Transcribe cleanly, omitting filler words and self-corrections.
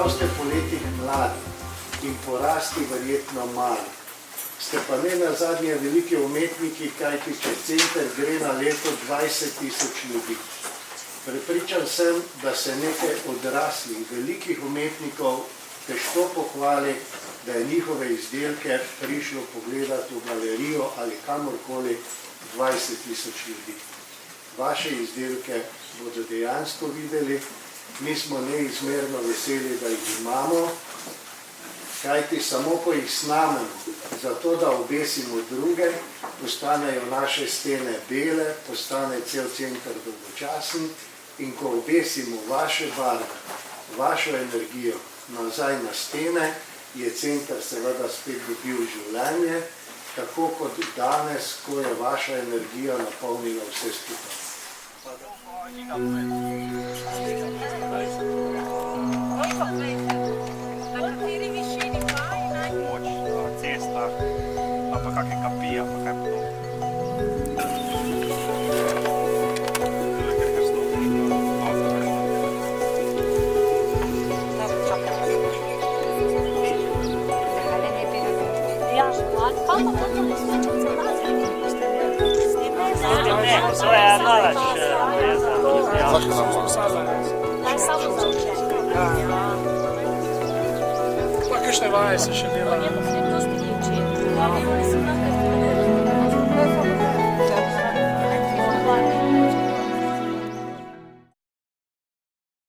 čeprav ste po letih mladi in po rasti verjetno mali, ste pa ne nazadnje veliki umetniki, kajti čez center gre na leto 20 000 ljudi. Prepričan sem, da se nekaj odraslih, velikih umetnikov težko pohvali, da je njihove izdelke prišlo pogledati v galerijo ali kamorkoli 20 000 ljudi. Vaše izdelke bodo dejansko videli, mi smo neizmerno veseli, da jih imamo, kajti samo ko jih snamemo, zato da obesimo druge, postanejo naše stene bele, postane cel center dolgočasen in ko obesimo vaše barve, vašo energijo nazaj na stene, je center seveda spet dobil življenje, tako kot danes, ko je vaša energija napolnila vse skupaj. Na kateri višini pa je najmoč na cestah, pa kakšne kapije, pa kaj podobno. To je največ Kakšne vaje se še delajo?